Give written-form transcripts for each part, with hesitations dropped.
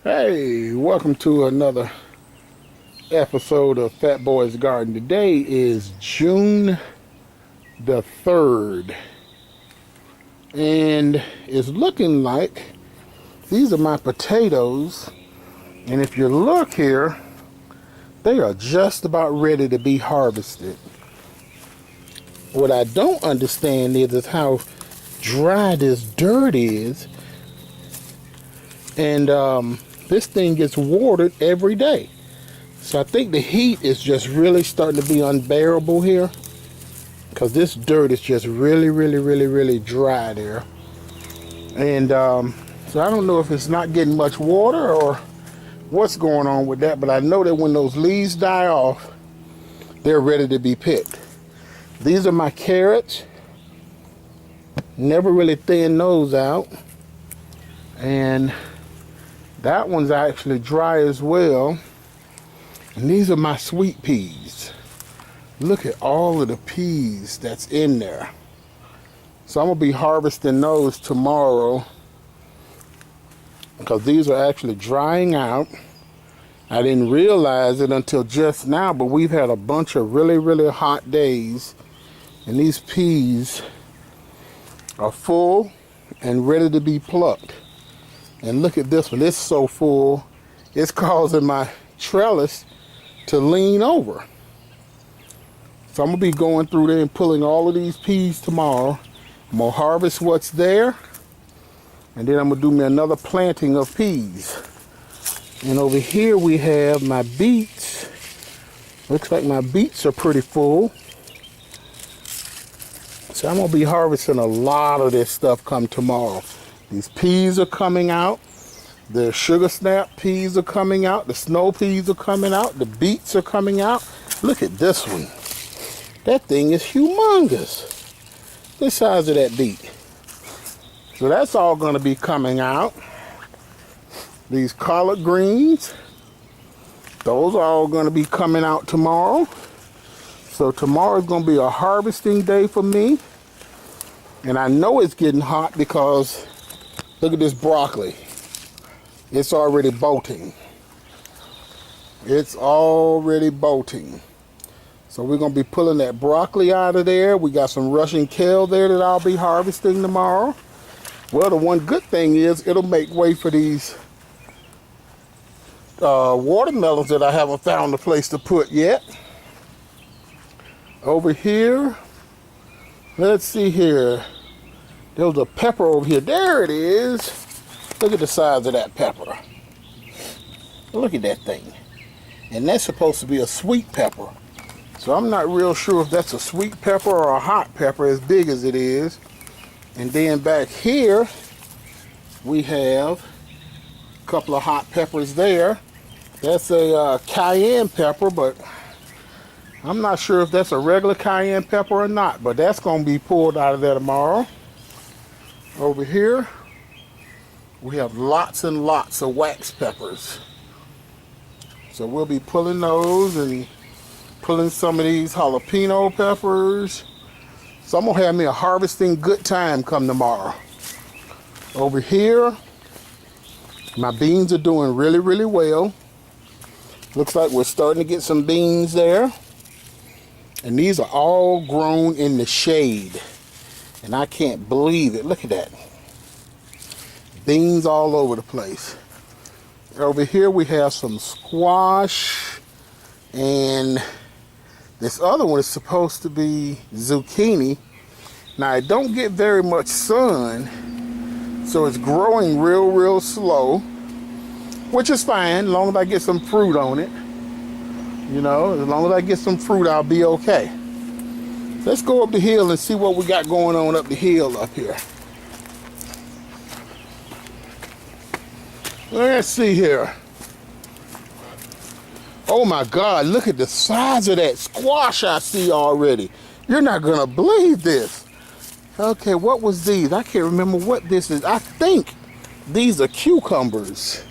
Hey, welcome to another episode of Fat Boy's Garden. Today is June the 3rd, and it's looking like these are my potatoes, and if you look here, they are just about ready to be harvested. What I don't understand is how dry this dirt is, and this thing gets watered every day. So I think the heat is just really starting to be unbearable here, because this dirt is just really dry there. And so I don't know if it's not getting much water or what's going on with that, but I know that when those leaves die off, they're ready to be picked. These are my carrots. Never really thinned those out. And that one's actually dry as well. And these are my sweet peas. Look at all of the peas that's in there. So I'm gonna be harvesting those tomorrow, because these are actually drying out. I didn't realize it until just now, but we've had a bunch of really hot days, and these peas are full and ready to be plucked. And look at this one, it's so full, it's causing my trellis to lean over. So I'm gonna be going through there and pulling all of these peas tomorrow. I'm gonna harvest what's there, and then I'm gonna do me another planting of peas. And over here we have my beets. Looks like my beets are pretty full. So I'm gonna be harvesting a lot of this stuff come tomorrow. These peas are coming out. The sugar snap peas are coming out. The snow peas are coming out. The beets are coming out. Look at this one. That thing is humongous. The size of that beet. So that's all going to be coming out. These collard greens, those are all going to be coming out tomorrow. So tomorrow is going to be a harvesting day for me. And I know it's getting hot because look at this broccoli. It's already bolting. It's already bolting. So we're going to be pulling that broccoli out of there. We got some Russian kale there that I'll be harvesting tomorrow. Well, the one good thing is it'll make way for these watermelons that I haven't found a place to put yet. Over here, let's see here. There was a pepper over here. There it is. Look at the size of that pepper. Look at that thing. And that's supposed to be a sweet pepper. So I'm not real sure if that's a sweet pepper or a hot pepper, as big as it is. And then back here, we have a couple of hot peppers there. That's a cayenne pepper, but I'm not sure if that's a regular cayenne pepper or not, but that's going to be pulled out of there tomorrow. Over here, we have lots and lots of wax peppers. So we'll be pulling those and pulling some of these jalapeno peppers. So I'm going to have me a harvesting good time come tomorrow. Over here, my beans are doing really well. Looks like we're starting to get some beans there. And these are all grown in the shade. And I can't believe it. Look at that. Beans all over the place. Over here we have some squash. And this other one is supposed to be zucchini. Now it don't get very much sun, so it's growing real slow, which is fine as long as I get some fruit on it. You know, as long as I get some fruit, I'll be okay. Let's go up the hill and see what we got going on up the hill up here. Let's see here. Oh my God, look at the size of that squash I see already. You're not gonna believe this. Okay, what was these? I can't remember what this is. I think these are cucumbers.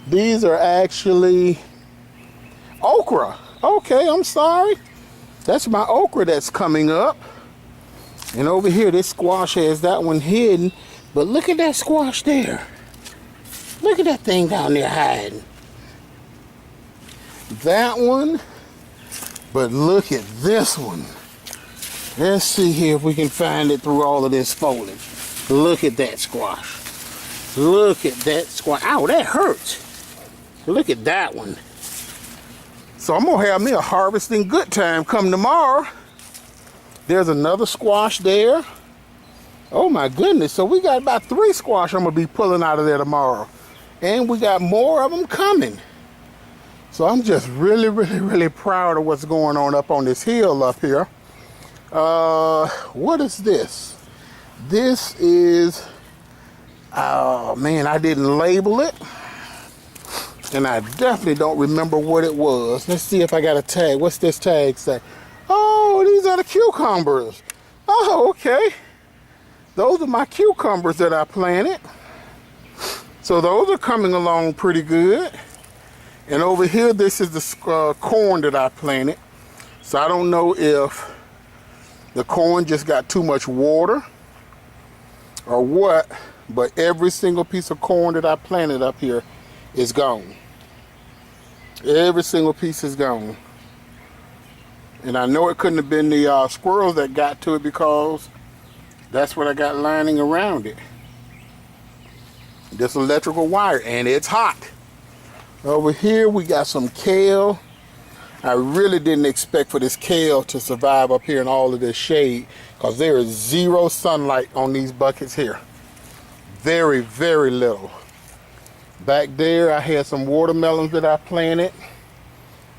These are actually okra. Okay, I'm sorry. That's my okra that's coming up. And over here, this squash has that one hidden. But look at that squash there. Look at that thing down there hiding. That one. But look at this one. Let's see here if we can find it through all of this foliage. Look at that squash. Look at that squash. Ow, that hurts. Look at that one. So I'm gonna have me a harvesting good time come tomorrow. There's another squash there. Oh my goodness. So we got about 3 squash I'm gonna be pulling out of there tomorrow. And we got more of them coming. So I'm just really proud of what's going on up on this hill up here. What is this? This is, oh man, I didn't label it. And I definitely don't remember what it was. Let's see if I got a tag. What's this tag say? Oh, these are the cucumbers. Oh, okay. Those are my cucumbers that I planted. So those are coming along pretty good. And over here, this is the corn that I planted. So I don't know if the corn just got too much water or what, but every single piece of corn that I planted up here is gone. Every single piece is gone. And I know it couldn't have been the squirrels that got to it, because that's what I got lining around it. This electrical wire, and it's hot. Over here we got some kale. I really didn't expect for this kale to survive up here in all of this shade, because there is 0 sunlight on these buckets here. Very little. Back there I had some watermelons that I planted.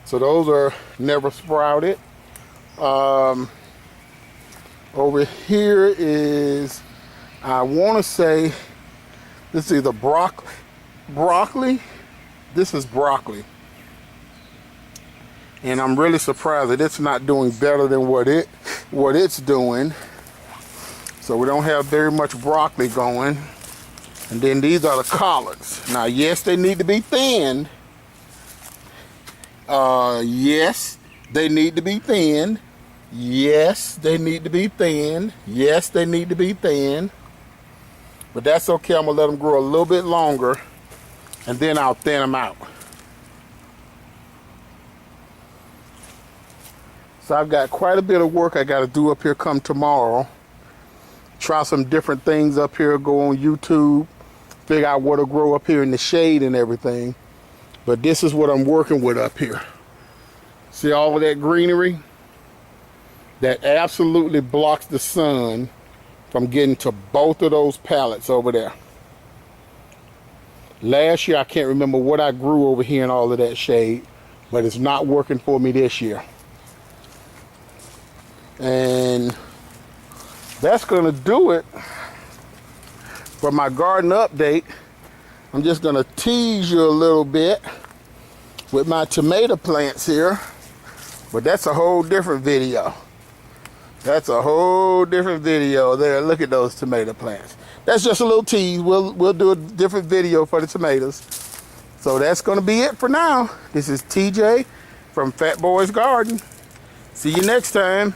So those are never sprouted. Over here is, I want to say, this is either broccoli. This is broccoli. And I'm really surprised that it's not doing better than what it's doing. So we don't have very much broccoli going. And then these are the collards. Now, yes, they need to be thinned. Yes, they need to be thinned. Yes, they need to be thinned. Yes, they need to be thinned. But that's okay. I'm going to let them grow a little bit longer, and then I'll thin them out. So I've got quite a bit of work I got to do up here come tomorrow. Try some different things up here, go on YouTube, figure out what to grow up here in the shade and everything. But this is what I'm working with up here. See all of that greenery? That absolutely blocks the sun from getting to both of those pallets over there. Last year, I can't remember what I grew over here in all of that shade, but it's not working for me this year. And that's gonna do it for my garden update. I'm just gonna tease you a little bit with my tomato plants here, but that's a whole different video. That's a whole different video there. Look at those tomato plants. That's just a little tease. We'll do a different video for the tomatoes. So that's gonna be it for now. This is TJ from Fat Boy's Garden. See you next time.